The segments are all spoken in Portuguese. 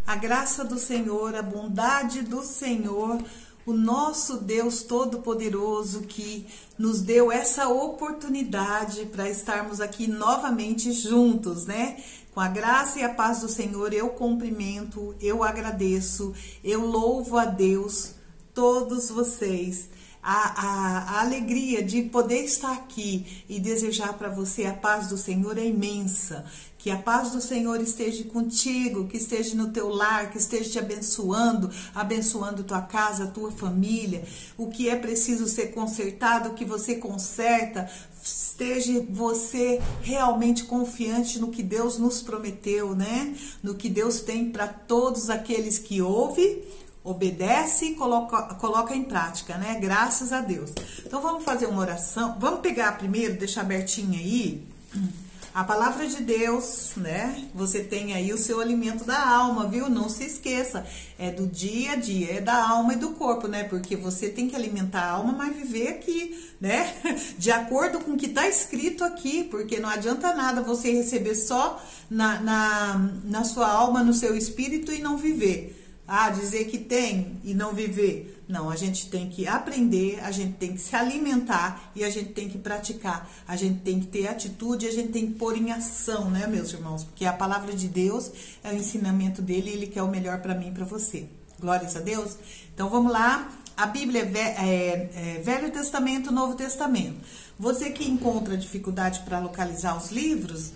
A graça do Senhor, a bondade do Senhor, o nosso Deus Todo-Poderoso que nos deu essa oportunidade para estarmos aqui novamente juntos, né? Com a graça e a paz do Senhor, eu cumprimento, eu agradeço, eu louvo a Deus, todos vocês. A alegria de poder estar aqui e desejar para você a paz do Senhor é imensa. Que a paz do Senhor esteja contigo, que esteja no teu lar, que esteja te abençoando, abençoando tua casa, tua família. O que é preciso ser consertado, que você conserta. Esteja você realmente confiante no que Deus nos prometeu, né? No que Deus tem para todos aqueles que ouvem, obedece e coloca em prática, né? Graças a Deus. Então vamos fazer uma oração. Vamos pegar primeiro, deixar abertinho aí, a palavra de Deus, né? Você tem aí o seu alimento da alma, viu? Não se esqueça, é do dia a dia, é da alma e do corpo, né? Porque você tem que alimentar a alma, mas viver aqui, né? De acordo com o que está escrito aqui, porque não adianta nada você receber só na sua alma, no seu espírito e não viver. Ah, dizer que tem e não viver. Não, a gente tem que aprender, a gente tem que se alimentar e a gente tem que praticar. A gente tem que ter atitude, a gente tem que pôr em ação, né, meus irmãos? Porque a palavra de Deus é o ensinamento dele e ele quer o melhor para mim e para você. Glórias a Deus. Então vamos lá. A Bíblia é Velho Testamento, Novo Testamento. Você que encontra dificuldade para localizar os livros,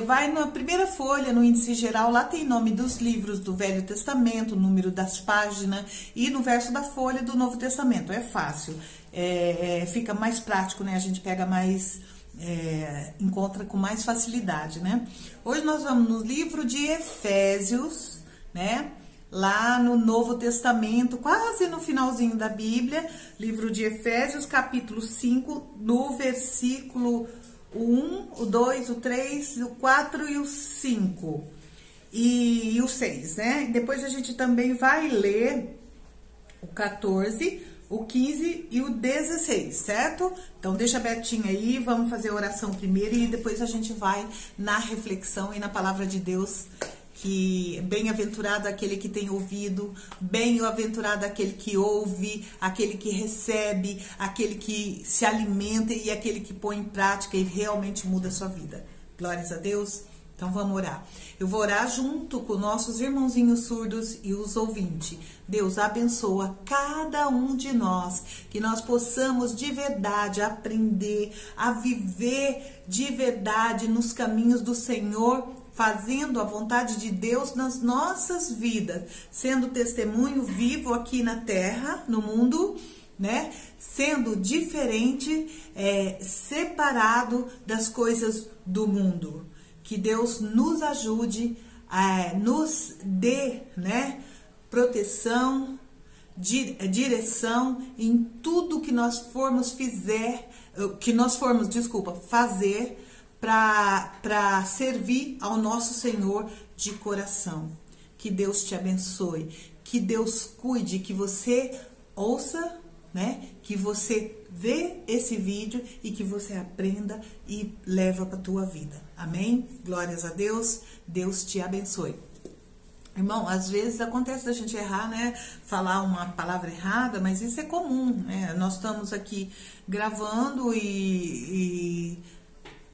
vai na primeira folha, no índice geral, lá tem nome dos livros do Velho Testamento, o número das páginas e no verso da folha do Novo Testamento. É fácil, fica mais prático, né? A gente pega mais, encontra com mais facilidade, né? Hoje nós vamos no livro de Efésios, né? Lá no Novo Testamento, quase no finalzinho da Bíblia, livro de Efésios, capítulo 5, no versículo 1, o 2, o 3, o 4 e o 5 e o 6, né? Depois a gente também vai ler o 14, o 15 e o 16, certo? Então deixa abertinho aí, vamos fazer a oração primeiro e depois a gente vai na reflexão e na palavra de Deus. Que bem-aventurado aquele que tem ouvido, bem-aventurado aquele que ouve, aquele que recebe, aquele que se alimenta e aquele que põe em prática e realmente muda a sua vida. Glórias a Deus. Então vamos orar. Eu vou orar junto com nossos irmãozinhos surdos e os ouvintes. Deus abençoa cada um de nós, que nós possamos de verdade aprender a viver de verdade nos caminhos do Senhor, fazendo a vontade de Deus nas nossas vidas, sendo testemunho vivo aqui na terra, no mundo, né? Sendo diferente, separado das coisas do mundo. Que Deus nos ajude, nos dê, né, proteção, direção em tudo que nós formos fazer para servir ao nosso Senhor de coração. Que Deus te abençoe, que Deus cuide, que você ouça, né? Que você vê esse vídeo e que você aprenda e leva para a tua vida. Amém? Glórias a Deus. Deus te abençoe. Irmão, às vezes acontece da gente errar, né? Falar uma palavra errada, mas isso é comum, né? Nós estamos aqui gravando e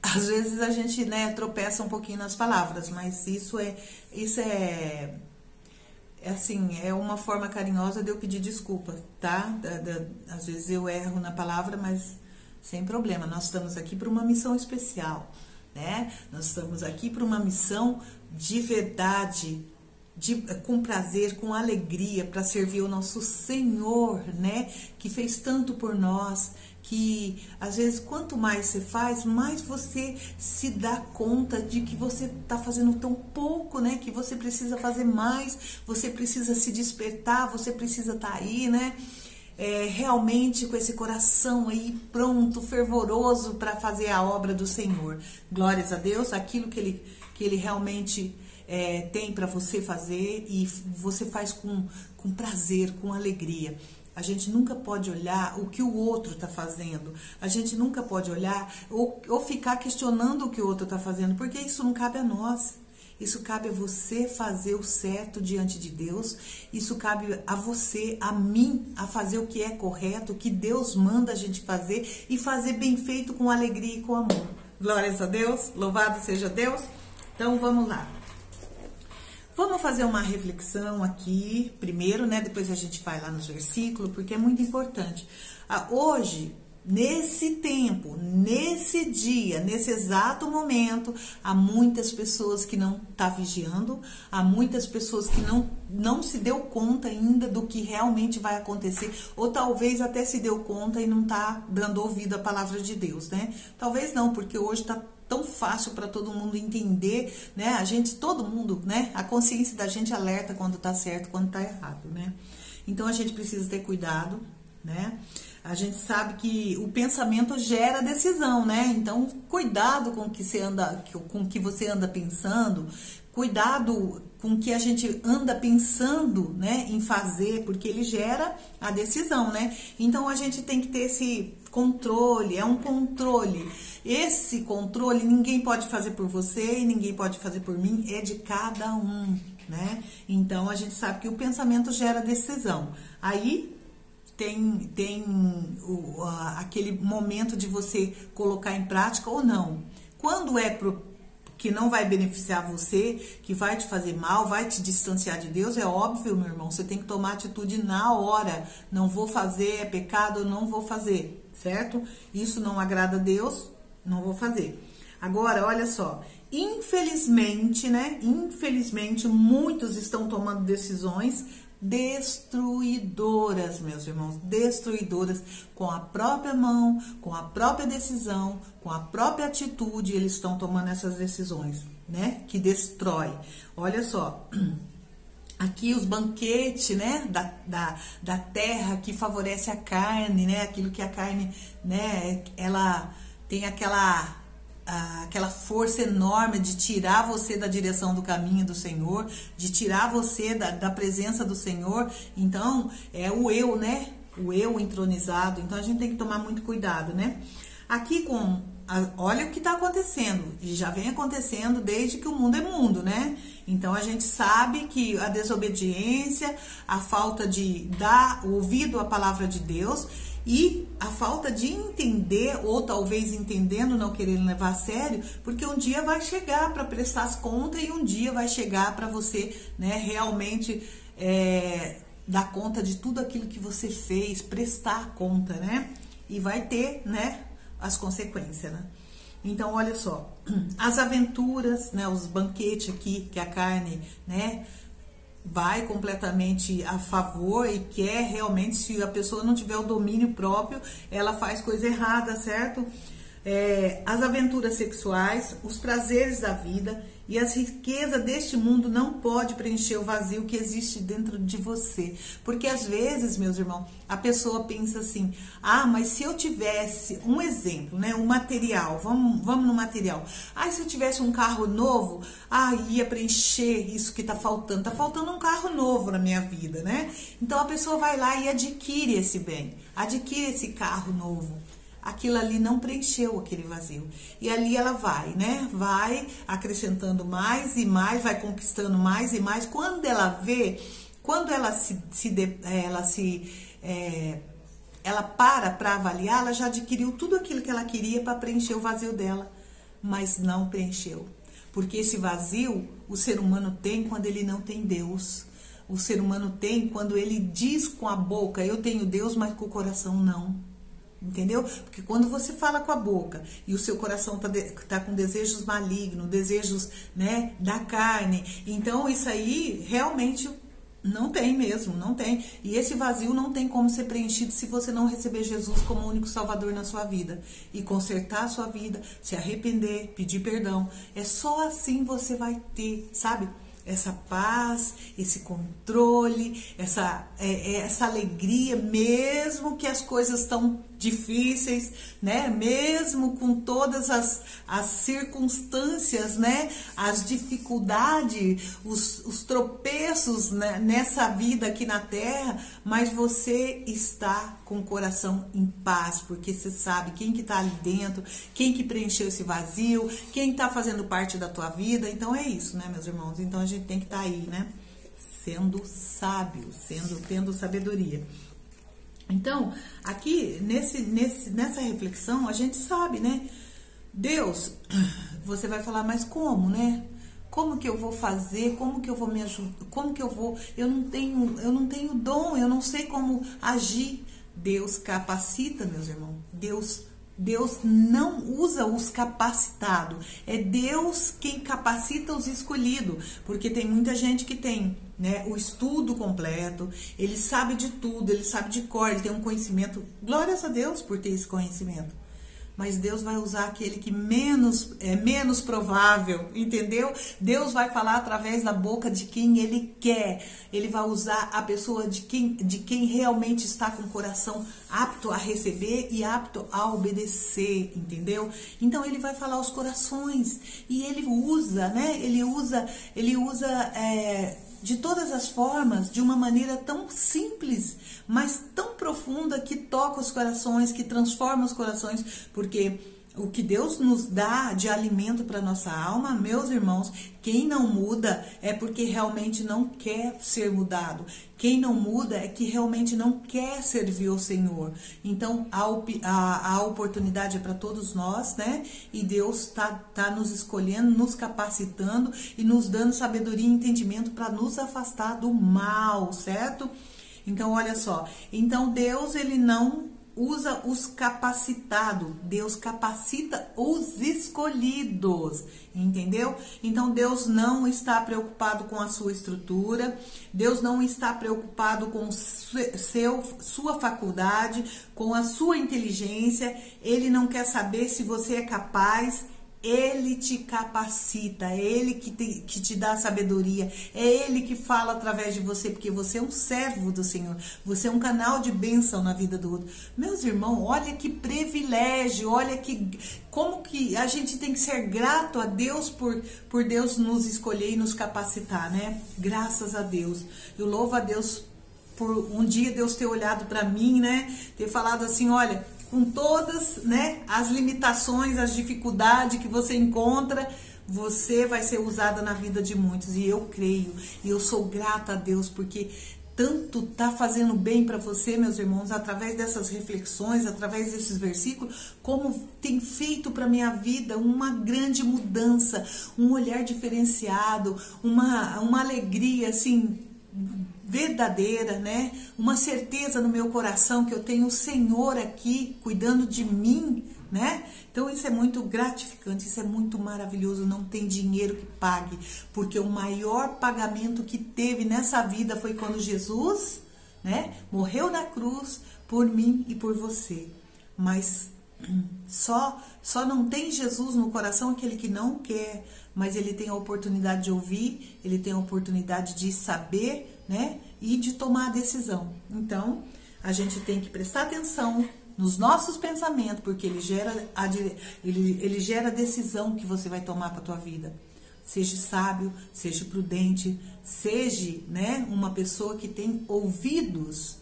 às vezes a gente, né, tropeça um pouquinho nas palavras, mas isso é assim, é uma forma carinhosa de eu pedir desculpa, tá? Às vezes eu erro na palavra, mas sem problema. Nós estamos aqui para uma missão especial, né? Nós estamos aqui para uma missão de verdade, com prazer, com alegria, para servir o nosso Senhor, né? Que fez tanto por nós, que às vezes quanto mais você faz, mais você se dá conta de que você está fazendo tão pouco, né? Que você precisa fazer mais, você precisa se despertar, você precisa estar aí, né? Realmente com esse coração aí pronto, fervoroso para fazer a obra do Senhor. Glórias a Deus, aquilo que Ele realmente tem para você fazer e você faz com prazer, com alegria. A gente nunca pode olhar o que o outro está fazendo. A gente nunca pode olhar ou ficar questionando o que o outro está fazendo, porque isso não cabe a nós. Isso cabe a você fazer o certo diante de Deus. Isso cabe a você, a mim, a fazer o que é correto, o que Deus manda a gente fazer e fazer bem feito com alegria e com amor. Glórias a Deus, louvado seja Deus. Então vamos lá. Vamos fazer uma reflexão aqui primeiro, né? Depois a gente vai lá nos versículos, porque é muito importante. Hoje, nesse tempo, nesse dia, nesse exato momento, há muitas pessoas que não estão vigiando, há muitas pessoas que não se deu conta ainda do que realmente vai acontecer, ou talvez até se deu conta e não está dando ouvido à palavra de Deus, né? Talvez não, porque hoje está tão fácil para todo mundo entender, né? Todo mundo, né? A consciência da gente alerta quando tá certo, quando tá errado, né? Então a gente precisa ter cuidado, né? A gente sabe que o pensamento gera decisão, né? Então cuidado com o que você anda pensando, cuidado com o que a gente anda pensando, né, em fazer, porque ele gera a decisão, né? Então a gente tem que ter esse controle, é um controle. Esse controle ninguém pode fazer por você e ninguém pode fazer por mim, é de cada um, né? Então a gente sabe que o pensamento gera decisão. Aí tem aquele momento de você colocar em prática ou não. Quando é que não vai beneficiar você, que vai te fazer mal, vai te distanciar de Deus, é óbvio, meu irmão, você tem que tomar atitude na hora. Não vou fazer, é pecado, eu não vou fazer, certo? Isso não agrada a Deus, não vou fazer. Agora, olha só, infelizmente, né? Infelizmente, muitos estão tomando decisões destruidoras, meus irmãos, destruidoras, com a própria mão, com a própria decisão, com a própria atitude, eles estão tomando essas decisões, né, que destrói. Olha só, aqui os banquetes, né, da terra que favorece a carne, né, aquilo que a carne, né, ela tem aquela força enorme de tirar você da direção do caminho do Senhor, de tirar você da presença do Senhor. Então, é o eu, né? O eu entronizado. Então, a gente tem que tomar muito cuidado, né? Aqui olha o que está acontecendo. E já vem acontecendo desde que o mundo é mundo, né? Então, a gente sabe que a desobediência, a falta de dar ouvido à palavra de Deus e a falta de entender, ou talvez entendendo, não querendo levar a sério, porque um dia vai chegar para prestar as contas e um dia vai chegar para você, né, realmente dar conta de tudo aquilo que você fez, prestar conta, né? E vai ter, né, as consequências, né? Então, olha só, as aventuras, né, os banquetes aqui, que a carne, né, vai completamente a favor e quer realmente, se a pessoa não tiver o domínio próprio, ela faz coisa errada, certo? As aventuras sexuais, os prazeres da vida e as riquezas deste mundo não pode preencher o vazio que existe dentro de você. Porque às vezes, meus irmãos, a pessoa pensa assim, mas se eu tivesse um exemplo, né, um material, vamos no material. Se eu tivesse um carro novo, ia preencher isso que tá faltando um carro novo na minha vida, né? Então a pessoa vai lá e adquire esse bem, adquire esse carro novo. Aquilo ali não preencheu aquele vazio. E ali ela vai, né? Vai acrescentando mais e mais, vai conquistando mais e mais. Quando ela vê, quando ela para avaliar, ela já adquiriu tudo aquilo que ela queria para preencher o vazio dela. Mas não preencheu. Porque esse vazio o ser humano tem quando ele não tem Deus. O ser humano tem quando ele diz com a boca, eu tenho Deus, mas com o coração não. Entendeu? Porque quando você fala com a boca e o seu coração tá com desejos malignos, desejos, né, da carne, então isso aí realmente não tem mesmo, não tem. E esse vazio não tem como ser preenchido se você não receber Jesus como único Salvador na sua vida e consertar a sua vida, se arrepender, pedir perdão. É só assim você vai ter, sabe? Essa paz, esse controle, essa alegria, mesmo que as coisas estão difíceis, né? Mesmo com todas as circunstâncias, né? As dificuldades, os tropeços, né? Nessa vida aqui na terra, mas você está com o coração em paz, porque você sabe quem que tá ali dentro, quem que preencheu esse vazio, quem tá fazendo parte da tua vida. Então é isso, né, meus irmãos? Então a gente tem que estar aí, né? Sendo sábio, tendo sabedoria. Então, aqui nessa reflexão, a gente sabe, né? Deus, você vai falar, mas como, né? Como que eu vou fazer? Como que eu vou me ajudar? Como que eu vou? Eu não tenho dom, eu não sei como agir. Deus capacita, meus irmãos. Deus não usa os capacitados. É Deus quem capacita os escolhidos. Porque tem muita gente que tem, né, o estudo completo, ele sabe de tudo, ele sabe de cor, ele tem um conhecimento. Glórias a Deus por ter esse conhecimento. Mas Deus vai usar aquele que é menos provável, entendeu? Deus vai falar através da boca de quem Ele quer. Ele vai usar a pessoa de quem realmente está com o coração apto a receber e apto a obedecer, entendeu? Então Ele vai falar aos corações e Ele usa, né? Ele usa de todas as formas, de uma maneira tão simples, mas tão profunda, que toca os corações, que transforma os corações, porque o que Deus nos dá de alimento para nossa alma, meus irmãos, quem não muda é porque realmente não quer ser mudado. Quem não muda é que realmente não quer servir ao Senhor. Então, a oportunidade é para todos nós, né? E Deus tá nos escolhendo, nos capacitando e nos dando sabedoria e entendimento para nos afastar do mal, certo? Então, olha só. Então, Deus, ele não usa os capacitados, Deus capacita os escolhidos, entendeu? Então Deus não está preocupado com a sua estrutura, Deus não está preocupado com sua faculdade, com a sua inteligência, Ele não quer saber se você é capaz. Ele te capacita, é Ele que te dá sabedoria, é Ele que fala através de você, porque você é um servo do Senhor, você é um canal de bênção na vida do outro. Meus irmãos, olha que privilégio, olha como que a gente tem que ser grato a Deus por Deus nos escolher e nos capacitar, né? Graças a Deus. Eu louvo a Deus por um dia Deus ter olhado para mim, né? Ter falado assim, olha, com todas, né, as limitações, as dificuldades que você encontra, você vai ser usada na vida de muitos. E eu creio, e eu sou grata a Deus, porque tanto tá fazendo bem para você, meus irmãos, através dessas reflexões, através desses versículos, como tem feito para minha vida uma grande mudança, um olhar diferenciado, uma alegria, assim, verdadeira, né? Uma certeza no meu coração que eu tenho o Senhor aqui cuidando de mim, né? Então isso é muito gratificante, isso é muito maravilhoso. Não tem dinheiro que pague, porque o maior pagamento que teve nessa vida foi quando Jesus, né, morreu na cruz por mim e por você. Mas só não tem Jesus no coração aquele que não quer, mas ele tem a oportunidade de ouvir, ele tem a oportunidade de saber, né, e de tomar a decisão. Então, a gente tem que prestar atenção nos nossos pensamentos, porque ele gera a decisão que você vai tomar para a tua vida. Seja sábio, seja prudente, seja, né, uma pessoa que tem ouvidos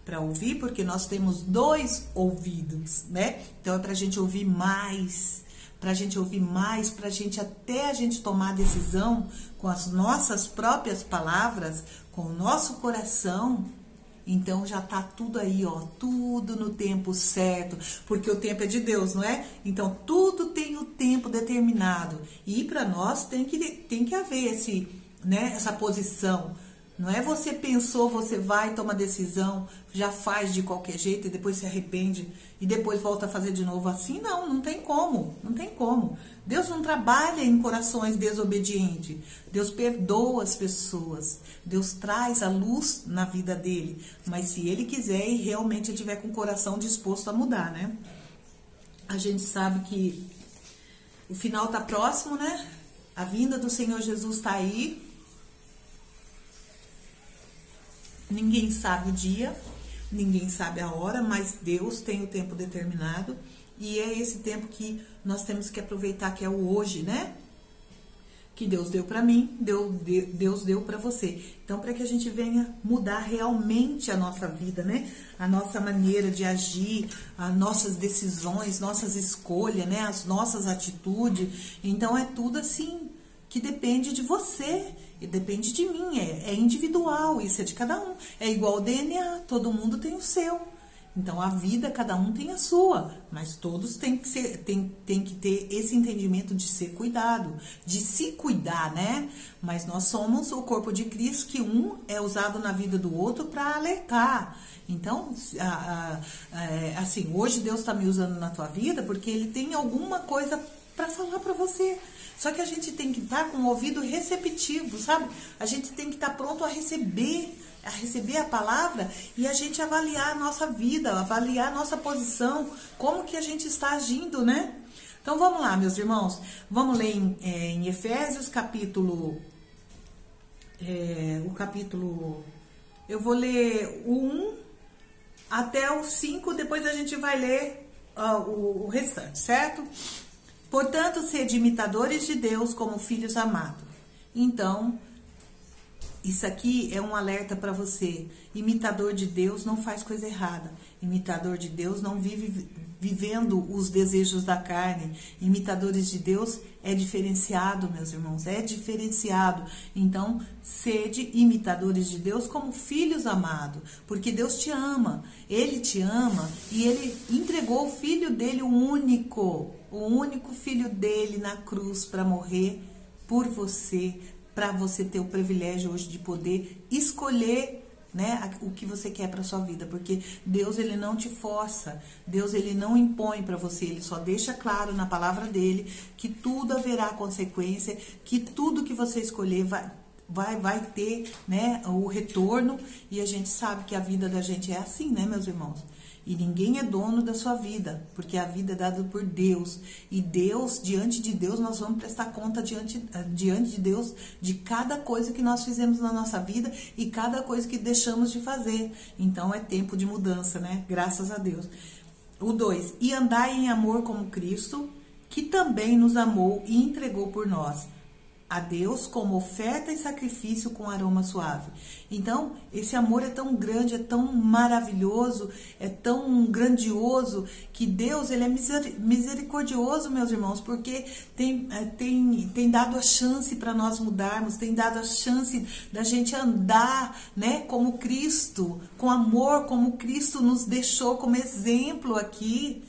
para ouvir, porque nós temos 2 ouvidos, né? Então é para a gente ouvir mais, para a gente até a gente tomar a decisão com as nossas próprias palavras, com o nosso coração. Então já tá tudo aí, ó, tudo no tempo certo, porque o tempo é de Deus, não é? Então tudo tem o tempo determinado, e para nós tem que haver essa posição. Não é você pensou, você vai, toma decisão, já faz de qualquer jeito e depois se arrepende e depois volta a fazer de novo assim. Não tem como, não tem como. Deus não trabalha em corações desobedientes. Deus perdoa as pessoas. Deus traz a luz na vida dele. Mas se ele quiser e realmente tiver com o coração disposto a mudar, né? A gente sabe que o final tá próximo, né? A vinda do Senhor Jesus tá aí. Ninguém sabe o dia, Ninguém sabe a hora, mas Deus tem o tempo determinado. E é esse tempo que nós temos que aproveitar, que é o hoje, né? Que Deus deu para mim, Deus deu para você. Então, para que a gente venha mudar realmente a nossa vida, né? A nossa maneira de agir, as nossas decisões, nossas escolhas, né? As nossas atitudes. Então, é tudo assim que depende de você e depende de mim. É individual, isso é de cada um. É igual o DNA, todo mundo tem o seu. Então, a vida, cada um tem a sua, mas todos têm que ter esse entendimento de ser cuidado, de se cuidar, né? Mas nós somos o corpo de Cristo, que um é usado na vida do outro para alertar. Então, assim, hoje Deus está me usando na tua vida porque Ele tem alguma coisa para falar para você. Só que a gente tem que estar com o ouvido receptivo, sabe? A gente tem que estar pronto a receber a palavra e a gente avaliar a nossa vida, avaliar a nossa posição, como que a gente está agindo, né? Então vamos lá, meus irmãos, vamos ler em Efésios capítulo, eu vou ler o 1 até o 5, depois a gente vai ler o restante, certo? Portanto, sede imitadores de Deus como filhos amados. Então, isso aqui é um alerta para você. Imitador de Deus não faz coisa errada. Imitador de Deus não vive vivendo os desejos da carne. Imitadores de Deus é diferenciado, meus irmãos, é diferenciado. Então, sede imitadores de Deus como filhos amados, porque Deus te ama. Ele te ama e Ele entregou o Filho dele, o único Filho dele na cruz para morrer por você, para você ter o privilégio hoje de poder escolher, né, o que você quer para sua vida, porque Deus, Ele não te força, Deus, Ele não impõe para você, Ele só deixa claro na palavra dele que tudo haverá consequência, que tudo que você escolher vai ter, né, o retorno, e a gente sabe que a vida da gente é assim, né, meus irmãos? E ninguém é dono da sua vida, porque a vida é dada por Deus. E Deus, diante de Deus, nós vamos prestar conta diante de Deus de cada coisa que nós fizemos na nossa vida e cada coisa que deixamos de fazer. Então é tempo de mudança, né? Graças a Deus. O 2. E andai em amor como Cristo, que também nos amou e entregou por nós a Deus como oferta e sacrifício com aroma suave. Então, esse amor é tão grande, é tão maravilhoso, é tão grandioso, que Deus, Ele é misericordioso, meus irmãos, porque tem dado a chance para nós mudarmos, tem dado a chance da gente andar, né, como Cristo, com amor, como Cristo nos deixou como exemplo aqui.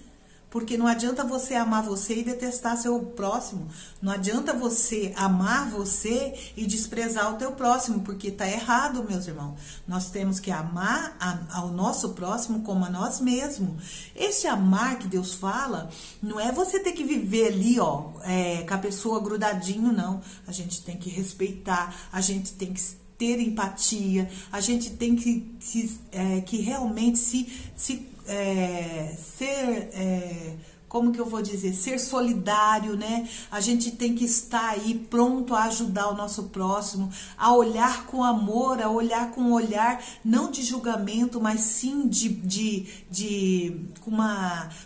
Porque não adianta você amar você e detestar seu próximo. Não adianta você amar você e desprezar o teu próximo, porque está errado, meus irmãos. Nós temos que amar ao nosso próximo como a nós mesmos. Esse amar que Deus fala, não é você ter que viver ali, com a pessoa grudadinho, não. A gente tem que respeitar, a gente tem que ter empatia, a gente tem que realmente como que eu vou dizer, ser solidário, né? A gente tem que estar aí pronto a ajudar o nosso próximo, a olhar com amor, a olhar com um olhar não de julgamento, mas sim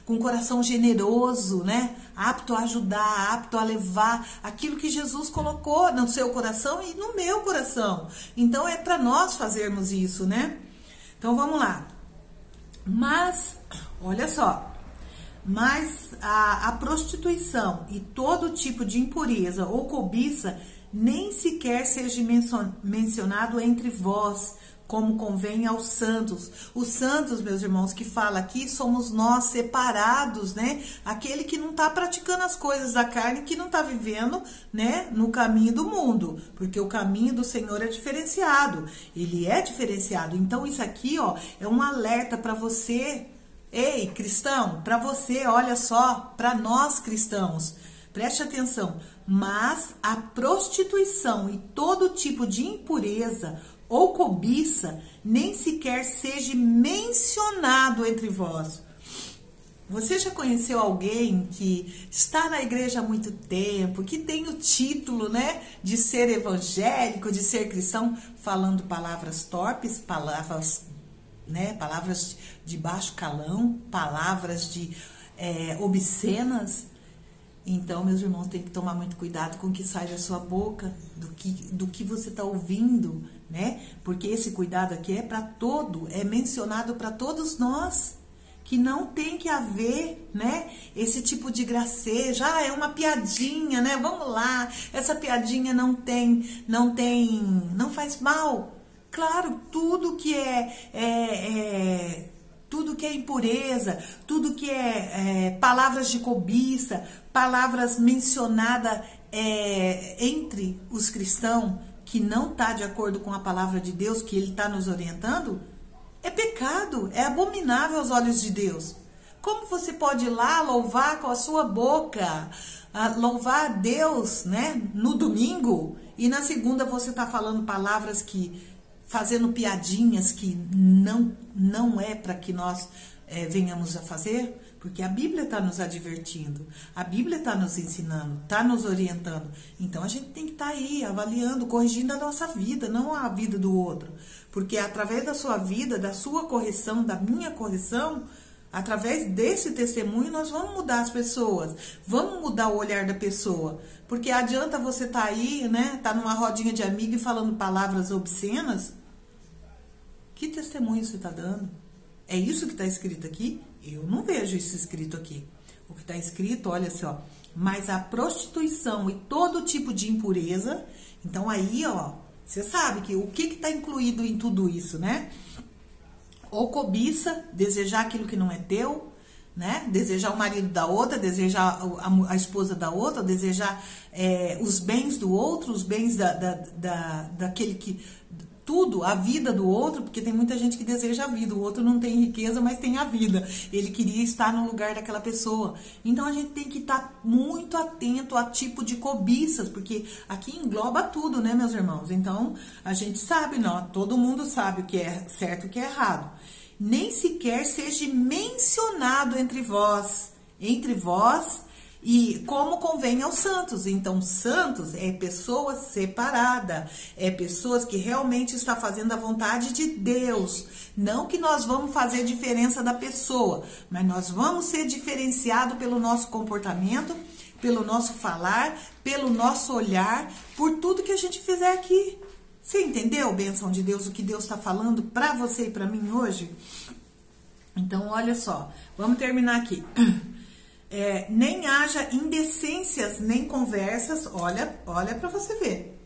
com um coração generoso, né? Apto a ajudar, apto a levar aquilo que Jesus colocou no seu coração e no meu coração. Então é para nós fazermos isso, né? Então vamos lá. Mas, olha só, a prostituição e todo tipo de impureza ou cobiça nem sequer seja mencionado entre vós, como convém aos santos. Os santos, meus irmãos, que fala aqui, somos nós separados, né? Aquele que não está praticando as coisas da carne, que não está vivendo, né, no caminho do mundo, porque o caminho do Senhor é diferenciado, ele é diferenciado. Então isso aqui, é um alerta para você, ei, cristão, para você, olha só, para nós cristãos, preste atenção. Mas a prostituição e todo tipo de impureza ou cobiça nem sequer seja mencionado entre vós. Você já conheceu alguém que está na igreja há muito tempo, que tem o título, né, de ser evangélico, de ser cristão, falando palavras torpes, palavras né? Palavras de baixo calão, palavras de obscenas. Então, meus irmãos, tem que tomar muito cuidado com o que sai da sua boca, do que você está ouvindo, né? Porque esse cuidado aqui é para todo, é mencionado para todos nós, que não tem que haver, né? Esse tipo de gracejo, é uma piadinha, né? Vamos lá, essa piadinha não faz mal. Claro, tudo que tudo que é impureza, tudo que é palavras de cobiça, palavras mencionadas entre os cristãos, que não está de acordo com a palavra de Deus, que ele está nos orientando, é pecado, é abominável aos olhos de Deus. Como você pode ir lá louvar com a sua boca, louvar a Deus, né, no domingo, e na segunda você está falando palavras fazendo piadinhas que não é para que nós venhamos a fazer? Porque a Bíblia está nos advertindo, a Bíblia está nos ensinando, está nos orientando. Então a gente tem que estar aí avaliando, corrigindo a nossa vida, não a vida do outro. Porque através da sua vida, da sua correção, da minha correção, através desse testemunho, nós vamos mudar as pessoas, vamos mudar o olhar da pessoa. Porque adianta você estar aí, né, tá numa rodinha de amigo e falando palavras obscenas? Que testemunho você está dando? É isso que está escrito aqui? Eu não vejo isso escrito aqui. O que está escrito, olha só, mas a prostituição e todo tipo de impureza. Então aí, ó, você sabe que o que está incluído em tudo isso, né? Ou cobiça, desejar aquilo que não é teu, né? Desejar o marido da outra, desejar a esposa da outra, desejar os bens do outro, os bens daquele que... Tudo, a vida do outro, porque tem muita gente que deseja a vida, o outro não tem riqueza, mas tem a vida. Ele queria estar no lugar daquela pessoa. Então a gente tem que estar muito atento a tipo de cobiças, porque aqui engloba tudo, né, meus irmãos? Então a gente sabe, não, todo mundo sabe o que é certo e o que é errado. Nem sequer seja mencionado entre vós, e como convém aos santos. Então, santos é pessoa separada, é pessoas que realmente está fazendo a vontade de Deus. Não que nós vamos fazer diferença da pessoa, mas nós vamos ser diferenciados pelo nosso comportamento, pelo nosso falar, pelo nosso olhar, por tudo que a gente fizer aqui. Você entendeu, bênção de Deus, o que Deus está falando para você e para mim hoje? Então, olha só, vamos terminar aqui. Nem haja indecências, nem conversas, olha para você ver.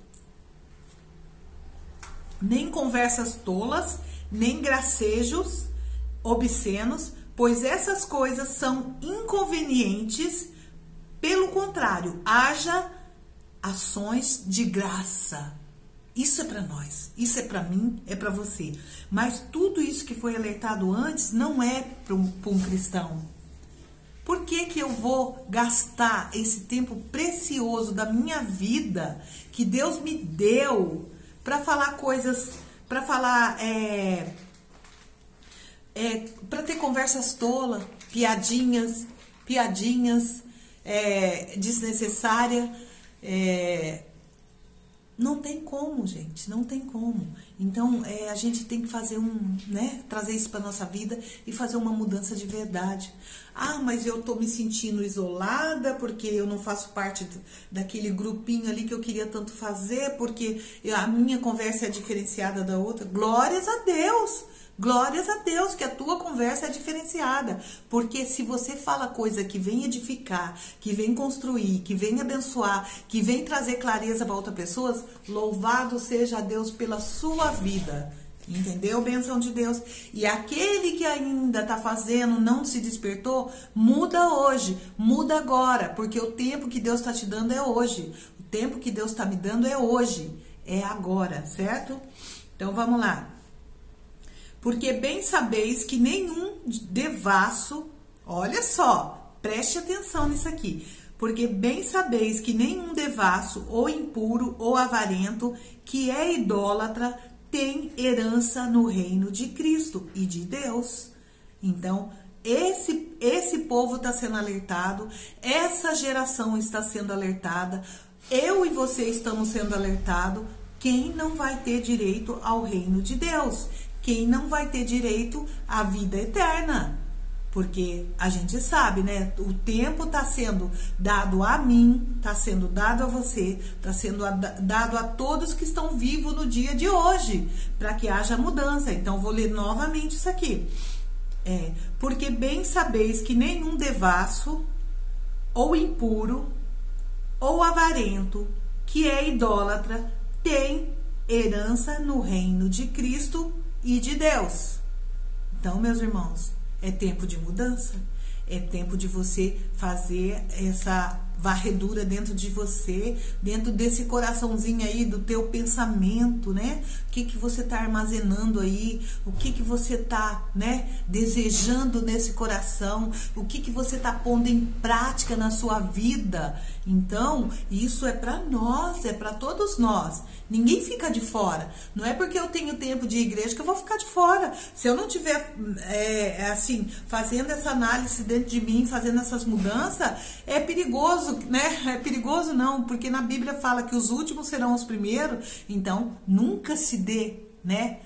Nem conversas tolas, nem gracejos obscenos, pois essas coisas são inconvenientes. Pelo contrário, haja ações de graça. Isso é para nós, isso é para mim, é para você. Mas tudo isso que foi alertado antes não é para um cristão. Por que eu vou gastar esse tempo precioso da minha vida que Deus me deu para falar coisas, para falar, para ter conversas tolas, piadinhas desnecessárias? Não tem como, gente, não tem como. Então, a gente tem que fazer trazer isso para nossa vida e fazer uma mudança de verdade. Mas eu tô me sentindo isolada porque eu não faço parte daquele grupinho ali que eu queria tanto fazer, porque a minha conversa é diferenciada da outra. Glórias a Deus! Glórias a Deus que a tua conversa é diferenciada, porque se você fala coisa que vem edificar, que vem construir, que vem abençoar, que vem trazer clareza para outras pessoas, louvado seja a Deus pela sua vida, entendeu? Bênção de Deus. E aquele que ainda está fazendo, não se despertou, muda hoje, muda agora, porque o tempo que Deus está te dando é hoje, o tempo que Deus está me dando é hoje, é agora, certo? Então vamos lá. Porque bem sabeis que nenhum devasso, olha só, preste atenção nisso aqui. Porque bem sabeis que nenhum devasso, ou impuro, ou avarento, que é idólatra, tem herança no reino de Cristo e de Deus. Então, esse povo está sendo alertado, essa geração está sendo alertada, eu e você estamos sendo alertados. quem não vai ter direito ao reino de Deus, quem não vai ter direito à vida eterna. Porque a gente sabe, né? O tempo está sendo dado a mim, está sendo dado a você, está sendo dado a todos que estão vivos no dia de hoje, para que haja mudança. Então, vou ler novamente isso aqui. Porque bem sabeis que nenhum devasso, ou impuro, ou avarento, que é idólatra, tem herança no reino de Cristo e de Deus. Então, meus irmãos, é tempo de mudança, é tempo de você fazer essa varredura dentro de você, dentro desse coraçãozinho aí do teu pensamento, né? O que você tá armazenando aí, o que você tá, né, desejando nesse coração, o que você tá pondo em prática na sua vida. Então, isso é para nós, é para todos nós. Ninguém fica de fora. Não é porque eu tenho tempo de igreja que eu vou ficar de fora. Se eu não tiver, assim, fazendo essa análise dentro de mim, fazendo essas mudanças, é perigoso, né? É perigoso não, porque na Bíblia fala que os últimos serão os primeiros. Então, nunca se dê, né?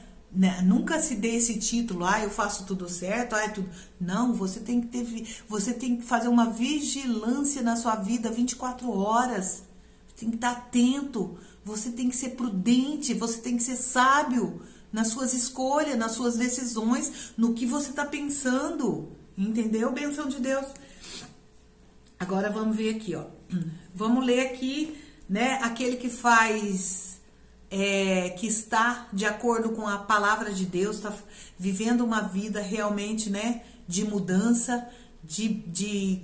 Nunca se dê esse título, eu faço tudo certo, tudo. Não, você tem que fazer uma vigilância na sua vida 24 horas. Você tem que estar atento, você tem que ser prudente, você tem que ser sábio nas suas escolhas, nas suas decisões, no que você está pensando. Entendeu? Bênção de Deus. Agora vamos ver aqui, ó. Vamos ler aqui, né? Aquele que faz, que está de acordo com a palavra de Deus, está vivendo uma vida realmente, né? De mudança, de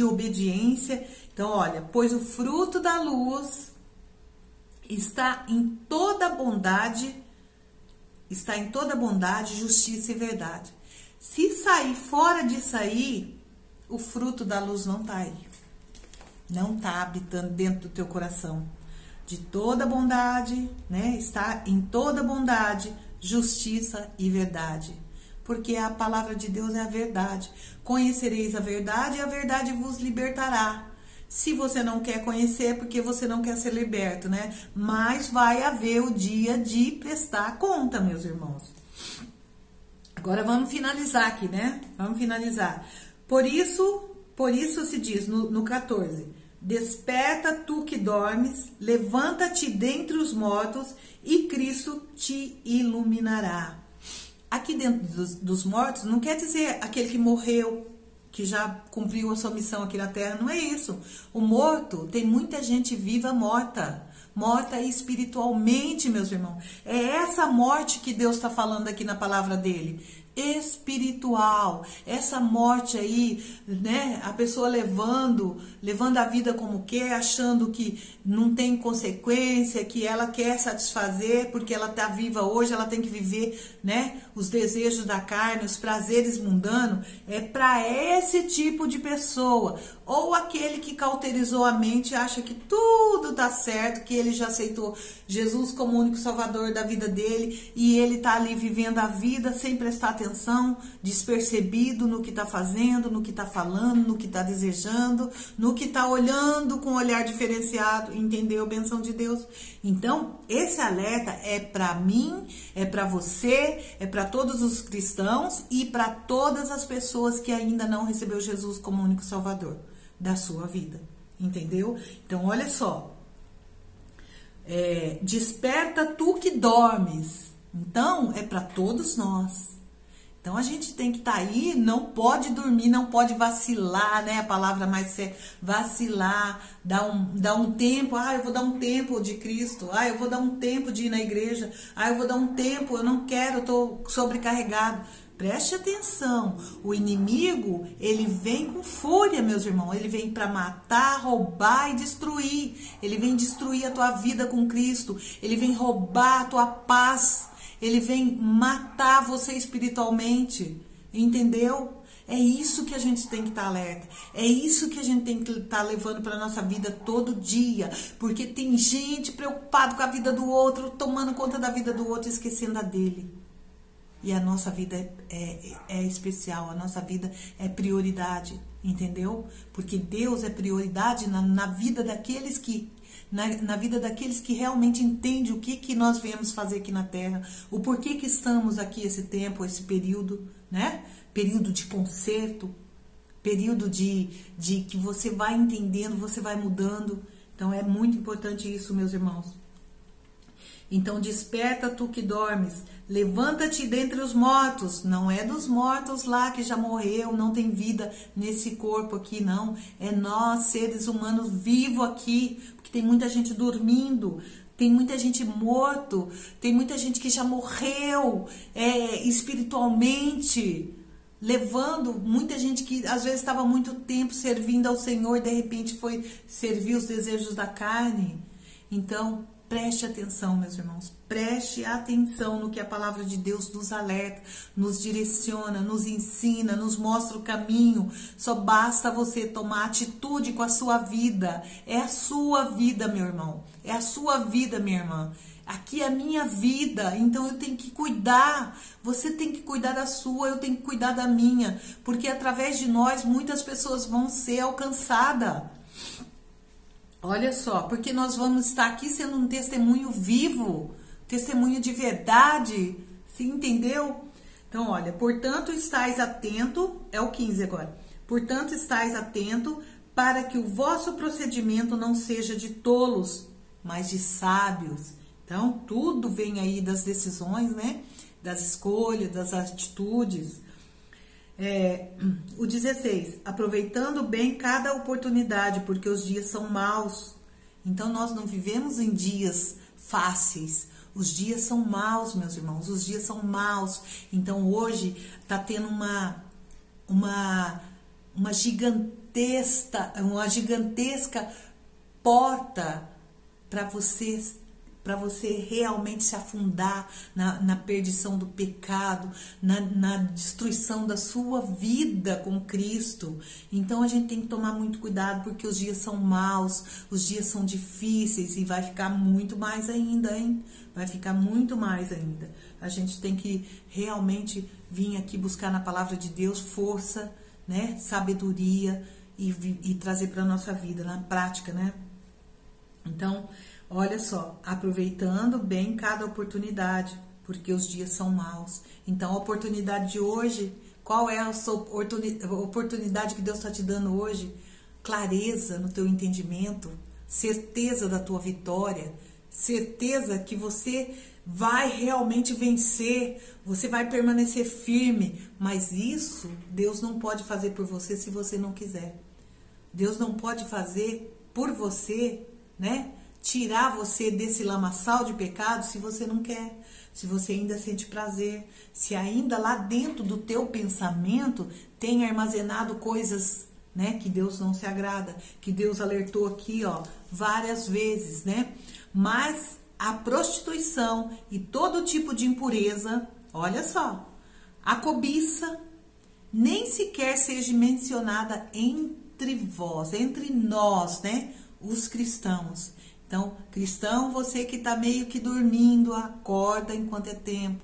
obediência. Então, olha, pois o fruto da luz está em toda bondade, justiça e verdade. Se sair fora disso aí, o fruto da luz não está aí. Não está habitando dentro do teu coração. De toda bondade, né? Está em toda bondade, justiça e verdade. Porque a palavra de Deus é a verdade. Conhecereis a verdade e a verdade vos libertará. Se você não quer conhecer, é porque você não quer ser liberto, né? Mas vai haver o dia de prestar conta, meus irmãos. Agora vamos finalizar aqui, né? Vamos finalizar. Por isso se diz no 14: desperta tu que dormes, levanta-te dentre os mortos e Cristo te iluminará. Aqui dentro dos mortos não quer dizer aquele que morreu, que já cumpriu a sua missão aqui na terra, não é isso. O morto, tem muita gente viva morta espiritualmente, meus irmãos. É essa morte que Deus está falando aqui na palavra dele. Espiritual, essa morte aí, né? A pessoa levando a vida como quer, achando que não tem consequência, que ela quer satisfazer, porque ela está viva hoje, ela tem que viver, né? Os desejos da carne, os prazeres mundanos. É para esse tipo de pessoa, ou aquele que cauterizou a mente, acha que tudo tá certo, que ele já aceitou Jesus como único salvador da vida dele, e ele tá ali vivendo a vida sem prestar atenção, despercebido no que tá fazendo, no que tá falando, no que tá desejando, no que tá olhando com um olhar diferenciado, entendeu? Benção de Deus. Então, esse alerta é para mim, é para você, é para todos os cristãos e para todas as pessoas que ainda não recebeu Jesus como único salvador da sua vida, entendeu? Então, olha só. Desperta tu que dormes. Então, é para todos nós. Então, a gente tem que estar aí, não pode dormir, não pode vacilar, né? A palavra mais é vacilar, dar um tempo. Eu vou dar um tempo de Cristo. Eu vou dar um tempo de ir na igreja. Eu vou dar um tempo, eu não quero, eu estou sobrecarregado. Preste atenção, o inimigo, ele vem com fúria, meus irmãos, ele vem para matar, roubar e destruir. Ele vem destruir a tua vida com Cristo, ele vem roubar a tua paz, ele vem matar você espiritualmente, entendeu? É isso que a gente tem que estar alerta, é isso que a gente tem que estar levando para a nossa vida todo dia, porque tem gente preocupada com a vida do outro, tomando conta da vida do outro, esquecendo a dele. E a nossa vida é especial, a nossa vida é prioridade, entendeu? Porque Deus é prioridade na vida daqueles que na vida daqueles que realmente entendem o que nós viemos fazer aqui na Terra, o porquê que estamos aqui esse tempo, esse período, né? Período de conserto, período de que você vai entendendo, você vai mudando. Então é muito importante isso, meus irmãos. Então desperta tu que dormes, levanta-te dentre os mortos. Não é dos mortos lá que já morreu, não tem vida nesse corpo aqui, não. É nós, seres humanos, vivos aqui, porque tem muita gente dormindo, tem muita gente morto, tem muita gente que já morreu espiritualmente, levando muita gente que às vezes estava muito tempo servindo ao Senhor, de repente foi servir os desejos da carne. Então, preste atenção, meus irmãos, preste atenção no que a palavra de Deus nos alerta, nos direciona, nos ensina, nos mostra o caminho. Só basta você tomar atitude com a sua vida. É a sua vida, meu irmão, é a sua vida, minha irmã. Aqui é a minha vida, então eu tenho que cuidar. Você tem que cuidar da sua, eu tenho que cuidar da minha, porque através de nós muitas pessoas vão ser alcançadas. Olha só, porque nós vamos estar aqui sendo um testemunho vivo, testemunho de verdade, você entendeu? Então, olha, portanto estais atento, é o 15 agora. Portanto estais atento para que o vosso procedimento não seja de tolos, mas de sábios. Então, tudo vem aí das decisões, né? Das escolhas, das atitudes. O 16, aproveitando bem cada oportunidade, porque os dias são maus. Então, nós não vivemos em dias fáceis. Os dias são maus, meus irmãos, os dias são maus. Então, hoje está tendo uma gigantesca porta para você realmente se afundar na perdição do pecado, na destruição da sua vida com Cristo. Então a gente tem que tomar muito cuidado, porque os dias são maus, os dias são difíceis e vai ficar muito mais ainda, hein? Vai ficar muito mais ainda. A gente tem que realmente vir aqui buscar na palavra de Deus força, né? Sabedoria e trazer para a nossa vida, na prática, né? Então, olha só, aproveitando bem cada oportunidade, porque os dias são maus. Então, a oportunidade de hoje, qual é a sua oportunidade que Deus está te dando hoje? Clareza no teu entendimento, certeza da tua vitória, certeza que você vai realmente vencer, você vai permanecer firme. Mas isso, Deus não pode fazer por você se você não quiser. Deus não pode fazer por você, né? Tirar você desse lamaçal de pecado se você não quer, se você ainda sente prazer, se ainda lá dentro do teu pensamento tem armazenado coisas, né, que Deus não se agrada, que Deus alertou aqui, ó, várias vezes, né? Mas a prostituição e todo tipo de impureza, olha só, a cobiça, nem sequer seja mencionada entre vós, entre nós, né, os cristãos. Então, cristão, você que tá meio que dormindo, acorda enquanto é tempo.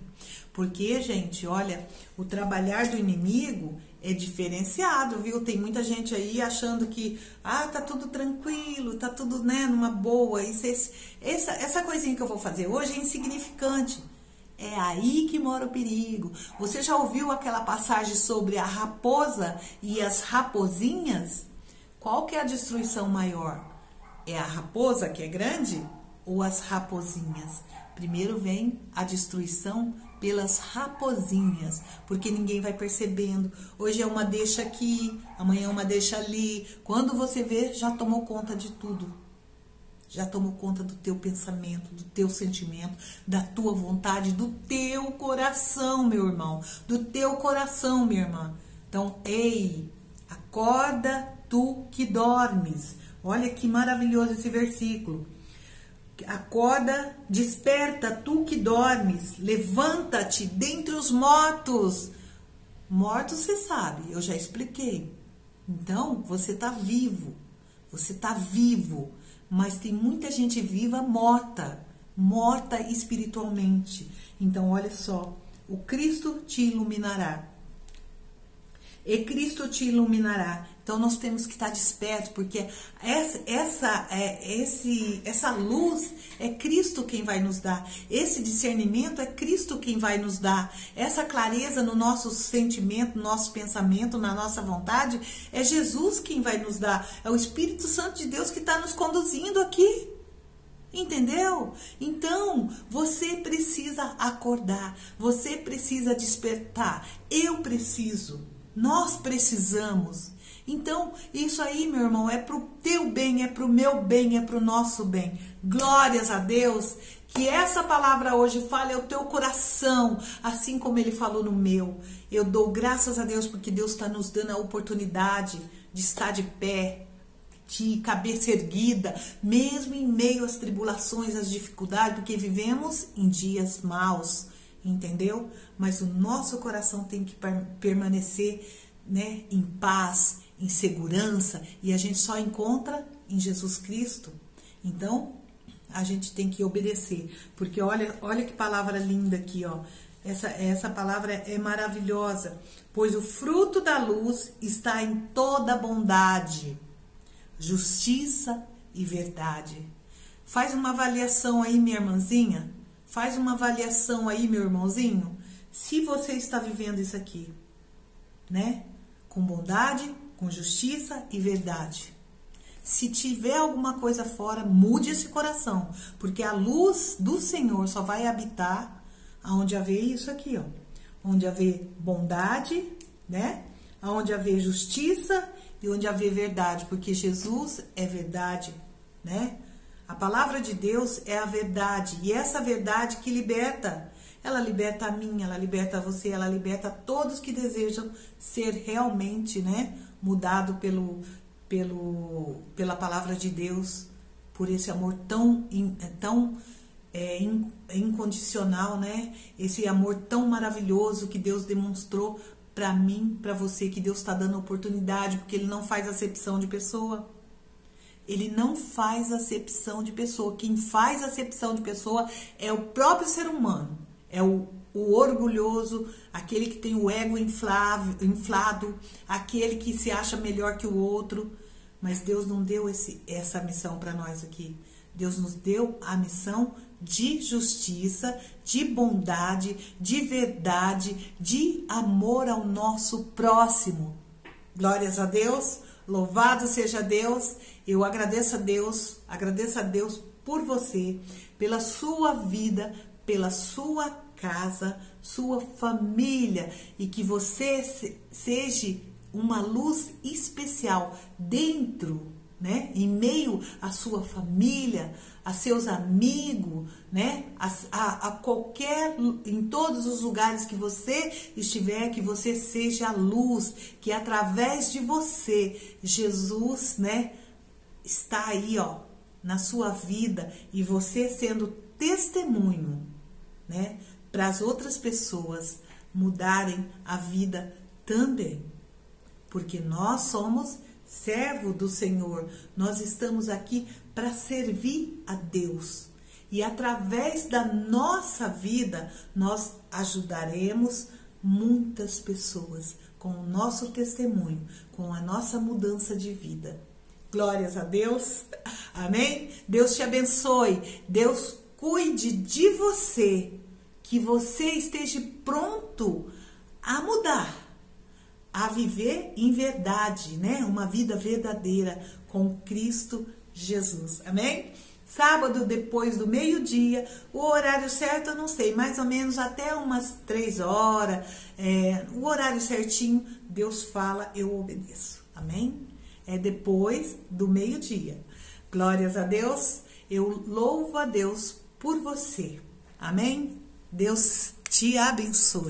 Porque, gente, olha, o trabalhar do inimigo é diferenciado, viu? Tem muita gente aí achando que, tá tudo tranquilo, tá tudo, né, numa boa. Essa coisinha que eu vou fazer hoje é insignificante. É aí que mora o perigo. Você já ouviu aquela passagem sobre a raposa e as raposinhas? Qual que é a destruição maior? É a raposa que é grande ou as raposinhas? Primeiro vem a destruição pelas raposinhas, porque ninguém vai percebendo. Hoje é uma deixa aqui, amanhã é uma deixa ali. Quando você vê, já tomou conta de tudo. Já tomou conta do teu pensamento, do teu sentimento, da tua vontade, do teu coração, meu irmão. Do teu coração, minha irmã. Então, ei, acorda tu que dormes. Olha que maravilhoso esse versículo. Acorda, desperta, tu que dormes, levanta-te dentre os mortos. Mortos, você sabe, eu já expliquei. Então, você está vivo, mas tem muita gente viva morta espiritualmente. Então, olha só, o Cristo te iluminará. e Cristo te iluminará. Então nós temos que estar despertos, porque essa luz é Cristo quem vai nos dar. Esse discernimento é Cristo quem vai nos dar. Essa clareza no nosso sentimento, no nosso pensamento, na nossa vontade, é Jesus quem vai nos dar. É o Espírito Santo de Deus que está nos conduzindo aqui. Entendeu? Então, você precisa acordar, você precisa despertar, eu preciso, nós precisamos. Então, isso aí, meu irmão, é pro teu bem, é pro meu bem, é pro nosso bem. Glórias a Deus, que essa palavra hoje fale ao teu coração, assim como ele falou no meu. Eu dou graças a Deus porque Deus está nos dando a oportunidade de estar de pé, de cabeça erguida, mesmo em meio às tribulações, às dificuldades, porque vivemos em dias maus, entendeu? Mas o nosso coração tem que permanecer, né, em paz, em segurança, e a gente só encontra em Jesus Cristo. Então, a gente tem que obedecer, porque olha que palavra linda aqui, ó. Essa palavra é maravilhosa, pois o fruto da luz está em toda bondade, justiça e verdade. Faz uma avaliação aí, minha irmãzinha. Faz uma avaliação aí, meu irmãozinho. Se você está vivendo isso aqui, né? Com bondade, com justiça e verdade. Se tiver alguma coisa fora, mude esse coração. Porque a luz do Senhor só vai habitar aonde haver isso aqui, ó. Onde haver bondade, né? Aonde haver justiça e onde haver verdade, porque Jesus é verdade, né? A palavra de Deus é a verdade, e essa verdade que liberta, ela liberta a mim, ela liberta a você, ela liberta a todos que desejam ser realmente, né, mudado pela palavra de Deus, por esse amor tão incondicional, né? Esse amor tão maravilhoso que Deus demonstrou para mim, para você, que Deus está dando oportunidade, porque Ele não faz acepção de pessoa. Ele não faz acepção de pessoa. Quem faz acepção de pessoa é o próprio ser humano. É o orgulhoso, aquele que tem o ego inflado, aquele que se acha melhor que o outro. Mas Deus não deu essa missão para nós aqui. Deus nos deu a missão de justiça, de bondade, de verdade, de amor ao nosso próximo. Glórias a Deus, louvado seja Deus. Eu agradeço a Deus por você, pela sua vida, pela sua casa, sua família, e que você seja uma luz especial dentro, né, em meio à sua família, a seus amigos, né, a qualquer, em todos os lugares que você estiver, que você seja a luz, que através de você, Jesus, né, está aí, ó, na sua vida, e você sendo testemunho, né, para as outras pessoas mudarem a vida também, porque nós somos servo do Senhor, nós estamos aqui para servir a Deus, e através da nossa vida nós ajudaremos muitas pessoas com o nosso testemunho, com a nossa mudança de vida. Glórias a Deus, amém? Deus te abençoe, Deus cuide de você, que você esteja pronto a mudar, a viver em verdade, né? Uma vida verdadeira com Cristo Jesus, amém? Sábado, depois do meio-dia, o horário certo eu não sei, mais ou menos até umas 3 horas, o horário certinho, Deus fala, eu obedeço, amém? É depois do meio-dia. Glórias a Deus, eu louvo a Deus por você, amém? Deus te abençoe.